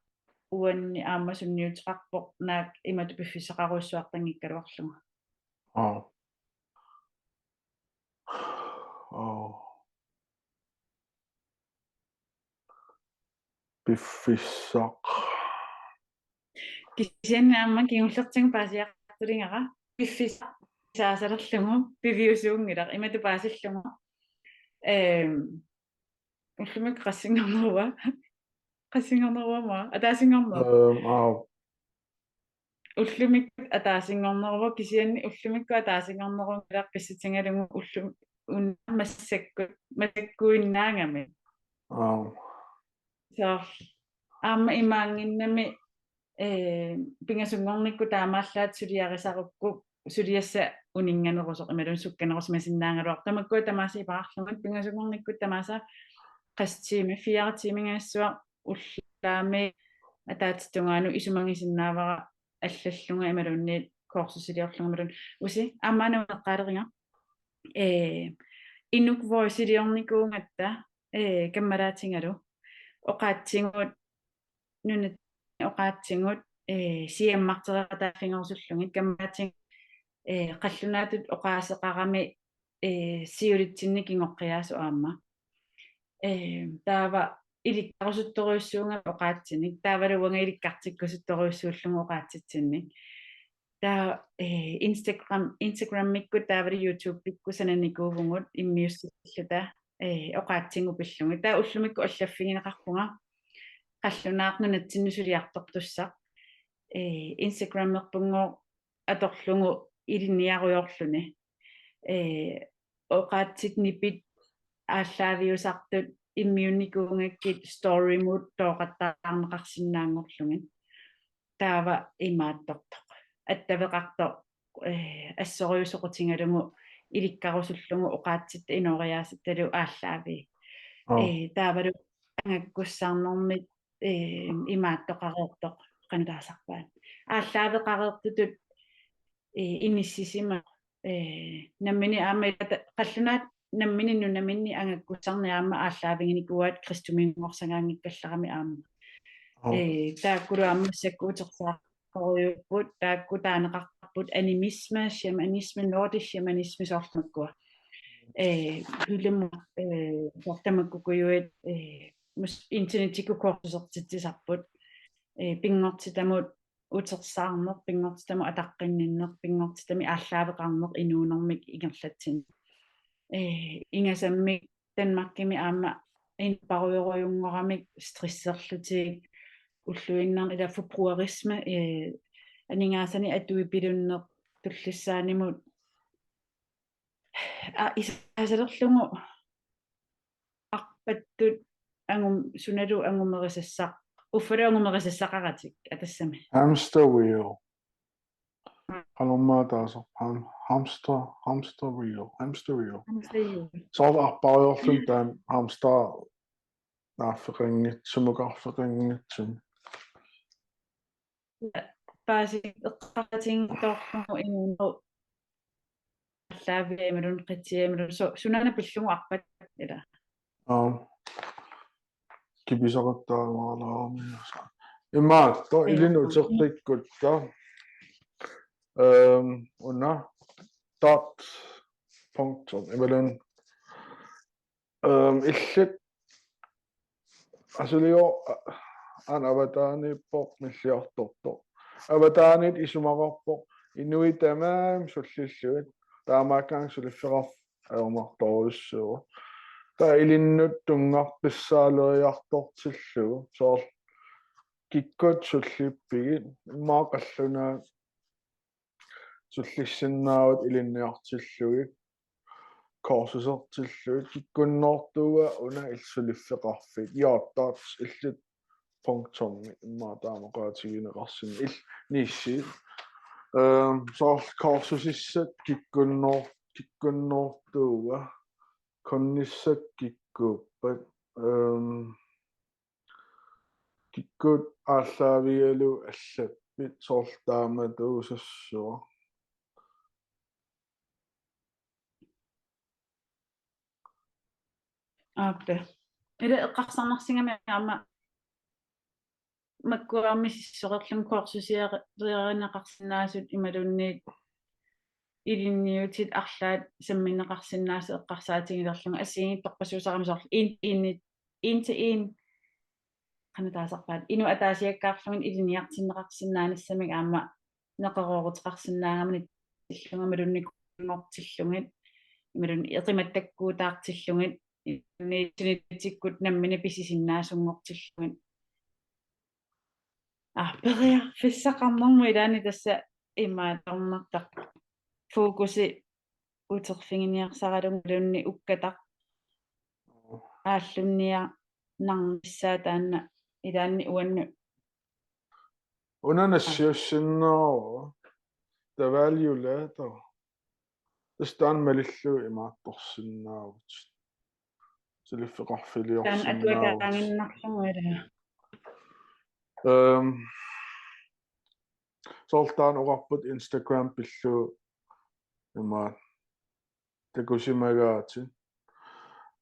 уанни аама сунниутеқарпоқ наак имату пиффисақаруйссуартангиккалуарлунга пиффиссақ кисианни аама кигуллертинг паасиартулингара пиффисаасалерлугу пивиусуунгилар имату паасиллугу уллумик qassingorneruama ataasingorneru уллумик атаасингорнерува кисианни уллумикку атаасингорнерунгалар писситингалугу уллум массаккуиннаангами соо аама имаангиннами пингасунгорникку таамааллаат сулиарисарукку сулиасса унинганерусоқ ималун сукканерус масиннаангалуар тамаккуа тамааси паарлугат пингасунгорникку тамааса qastimi 4 тимингассуа уллаами атаатитунгану исумангисиннаавара аллаллунга ималунниит коорсусилиорлунга ималун уси аммаануэққаалеринга инук воисилиорникуунгатта каммалаатингалу оқаатсингут нунат оқаатсингут сиаммартератааффингерсуллугит каммаатин қаллунаатут оқаасеқарами сиулитсинник ингоққиаасу аама таава иликкарусутторуйссуунга оқаатсиник таавалуанга иликкартиккусутторуйссууллугу оқаатситсинник таа Instagram микку таавали YouTube пикку сананикуувугут иммиуссиллута оқаатсингу пиллугу таа уллумикку аллаффигинеқарпунга қаллунаарнунатсиннусулиартортуссақ Instagram-мерпунгоо аторлугу илинниаруйорлуни оқаатсит нипит ааллаавиусартут иммиунникуунгаккит story mode тооқаттаарнеқарсинаангорлугин таава имааттортоқ аттавеқарто ассориусоқутингалугу иликкарусуллугу оқаатсит инориааситталу ааллаави таавалу ангаккуссаарнэрмит имааттоқареэртоқ қанутаасарпаат ааллаавеқареертутут иниссисима наммини аама қаллунаат наммининну наминни ангаккуссарниаама ааллаавигиникуаат кристумингорсагаангиккалларами аама тааккулу аммассаккуутерсааққориуппут таакку таанеқарпут анимисма шаманисма нордиш шаманисма соортмаккуа хулему сортамаккукуюит интернетикку коорсусертитсисарпут пингортитамут утерсаарнер пингортитаму атаққинниннер пингортитами ааллаавеқарнер инуунэрмик игерлатсин ингасамми Danmarkими аама инпаруйоруйунгорамик стрессерлутиг уллуиннер ила фобруарисме анингаасани атуипилуннер туллиссаанимут исасалерлугу арпаттут ангум суналу ангумерисассақ уффалу ангумерисассақаратик атассами hamster wheel қалумаатаасо hamster wheel соо арпариорлун таан hamster нааффеқингит сумукарфеқингитсум пааси эққаратингторлугу инуунеру аллаавиамалун қитсиамалун сунана пиллугу арпат ила кибисақаттаамаалаармиаса имаатто илинутерпиккутта уна dot punktum ималун illit asulio an avataani pop milliartorto avataanit isumaqarpo inui tamaam sullilluit taamaakkaang sulifferaf aermartorussuu ta ilinnut tungarpissaaleriartortillugu soor kikkut sullippigit maaqallunaa sullissinnaavut ilinniartillugit korsusertilluit kikkunnoortuuga una ilsuliffeqarfit yaataat illit punktormi immaataamaqaatigineqarsin niissi soor korsusissat kikkunnoortuuga konnissat kikkuuppat kikkut aalлааvigalu аллаппит соортааматуусассуа ааппе ила эққарсарнарсингами аама маккуаамиссисоқерлун коорсусиариаринеқарсинаасут ималунниит илинниутит арлаат самминеқарсинаасе эққарсаатигилерлунга ассигит торпасуусарами соорлу инти ин канатаасарпаат ину атаасиаккаарлугин илиниартиннеқарсинаанассамик аама неқароорутеқарсинаангамани тиллунга ималунни эқиматтаккуутаартиллугит нитиккут наммини писисиннаасунгортиллугит периа фиссақарнэрму илаани тасса имаатарнартақ фокуси утерфингиниарсаралун лунни уккатақ ааллунниа нармиссаа таанна илаанни уанну унанассиуссиннероо the value later тастаан малиллу имаатторсиннаавут силиффеқарфилиорсиннаавут таан атуакаангиннарлугу илаа солтаан уқарпут Instagram пиллу имаат такусимагаати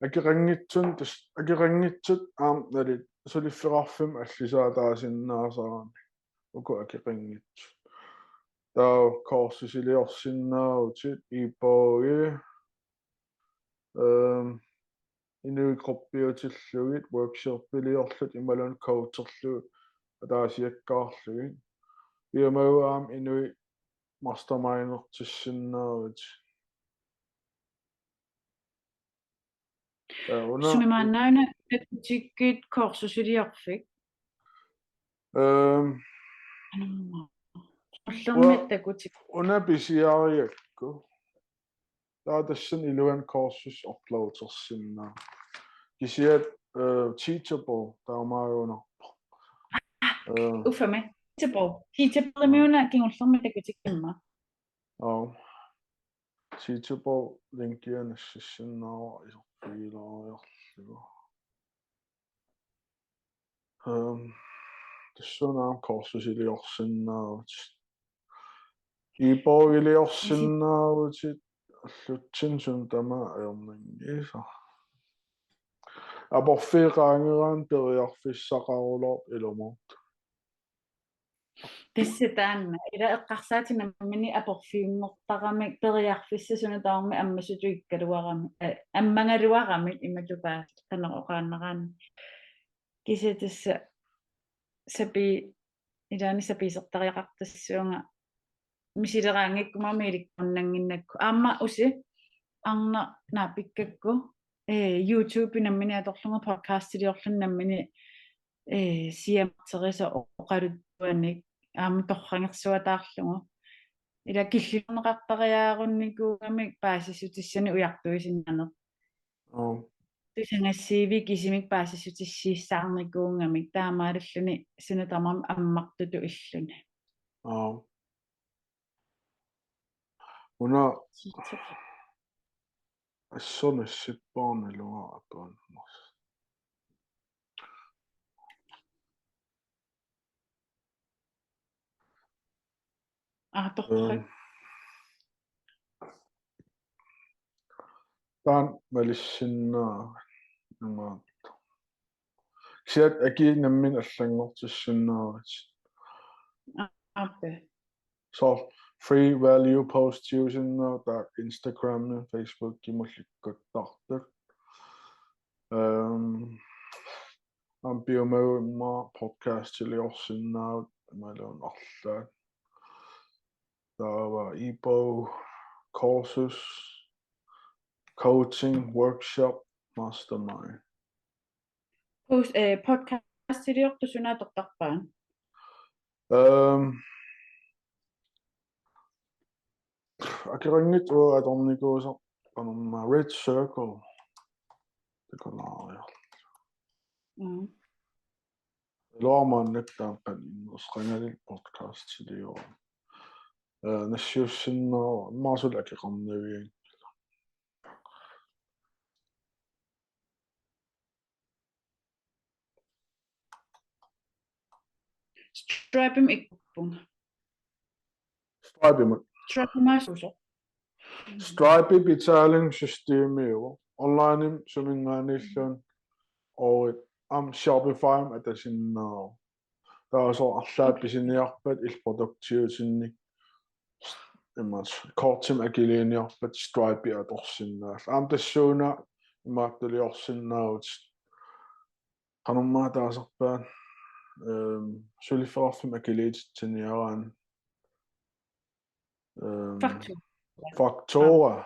акерангитсут аам налит сулиффеқарфим аллисаатаасиннаасараами уку акеқангитсут таа корсусилиорсиннаавутит ипооги инуи кроппиутиллугит workshop-пилиорлут ималун коучерлу атаасиаккаарлугит биомауаам инуи mastermind-ертиссиннаавут сумимаанаана тиккит корсусилиорфик уллермиттакутик унаписиариакку таатассан илуан корсус оплоутерсиннаа кисиат teachable таамаагунарпо уфаме teachable миуна кингуллермиттакутик имма teachable линкианассиннаа исорпигилаариарлугу тассунаам корсусилиорсиннаавут ипоогилиорсиннаавутит аллутсин тама аернангиса аборфеqaangeraан периарфиссақарулоорп илуморт тассатаанна ила эққарсаатинаммини апорфиуммортарамик периарфиссасуна таарми аммасутуиккалуарами аммангалуарами ималупаа канероқааннераани кисатасса сапи илаани саписертариақартассуунга мисилераангиккумами иликкорнангиннакку аама уси арна наапиккакку YouTube наммини аторлунга подкастилиорлун наммини сиамтериса оқалуттуанник аама торрангерсуатаарлугу ила киллунеқартариаарунникуугамик паасиссутиссани уяртуисиннанер тусангассииви кисимик паасиссутиссииссаарникуунгамик таамааллуни сунатамам аммартуту иллуни уна ассонассиппаарналуга апааннерс торрак таан малиссиннаа нумаат кисиат аки наммин аллангортиссуннаарат аппе so free value posts using that Instagram and Facebook kimullikkuttartak I'm being my podcast til now. My own alla. Der var e-bog, courses, coaching, workshop, mastermind. Podcast siliortusuna tortarpaan. Akirangit o atornikuusa qanumma Red Circle. Det kan jeg. Lorman taampan innersqangali podcast til år. Nassiussinna maasul akiqarniviin. Stripem ikpunga. Stripe betalingssystemet online sumingaanilluun og Shopify atasinna taasor arlaappisiniarpat ilproduktiutinnik immas kortim akiliiniarpat Stripe atorsinnaal tassuuna imaattaliorsinnaut qanummaa taasarpaan suliffarfim akiliititiniaraan Faktora.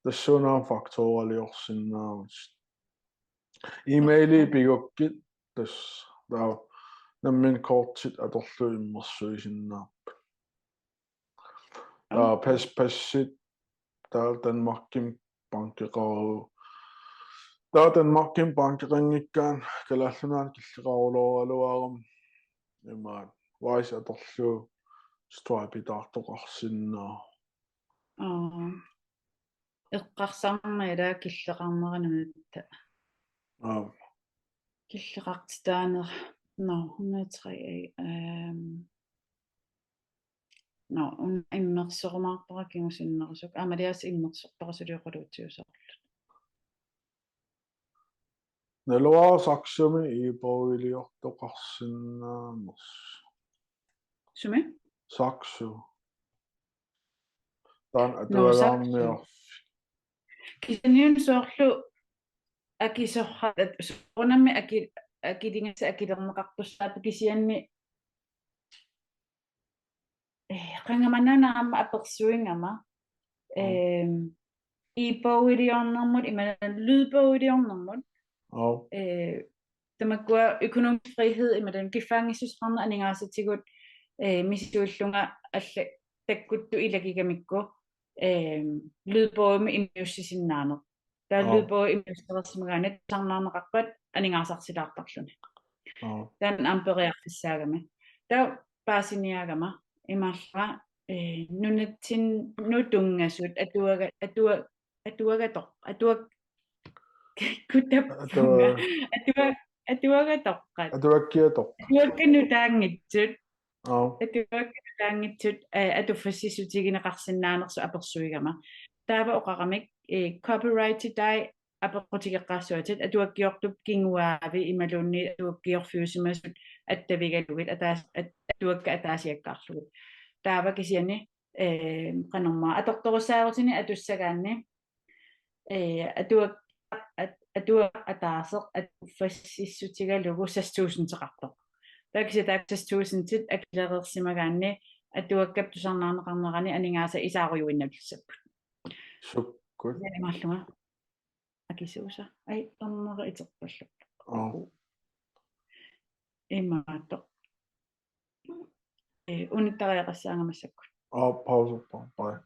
Tassuuna faktoraliorsinnaut emaili pigokkit tas taa nammin kortit atorlu immersuisinnaarp passit taa Danmarkim bankeqaru taa Danmarkim bankeqangikkaan kalaallunaat killeqarulooraluaarum imaat wais atorlu Stripe taartoqarsinnaa эққарсаарнера киллеқарнеранаматта киллеқартитаанер no 103 no иммерсоромаарпара кигусиннерусук амалиас иммерсорпарасулиоқалуутсиусарлут налуаа саксуми ибоилиортоқарсиннаамерс суми саксу тан атуагааммиор кисаниун соорлу акисоррат сорнамми акилингаса акилернеқартуссаапа кисианни qangamannanaarama apersuingama ибоилиорнэрмут ималан лydbogилиорнэрмут тамаккуа økonomisk frihed ималан киффаангиссусқарна анингаасатигут мисиуллунга алла таккутту илагигамикку лydbogими имиуссисиннаанер таа лydbog имиуссерсимагаанат сарнаарнеқарпат анингаасарсилаартарлуни таан ампериарфиссаагами таа паасиниагама ималла нунатсин нутунгасут атуагатоқ кутаппунга атуагатоққат атуаккинутаангитсут атуаккинутаангитсут атуффассисутигинеқарсинаанерсу аперсуигама таава оқарамик copyrighted дай аперқутигеққарсуатит атуаккиортуп кингуаави ималуунни атуаккиорфиусимасут аттавигалугит атуакка атаасиаккаарлугут таава кисиани qanumma atortorusaarutina atussagaanni atua ataaseq atuffassissutigalugu 6000 teqartoq taakisi taak 6000 tit akilereersimagaanni atuakkap tusarnaarneqarnerani aningaasa isaarujuinnalissappu sukkut mallunga akisuusa ai tornere iterpalluk imaatto unittariaqassaangamassakku pause. Bye.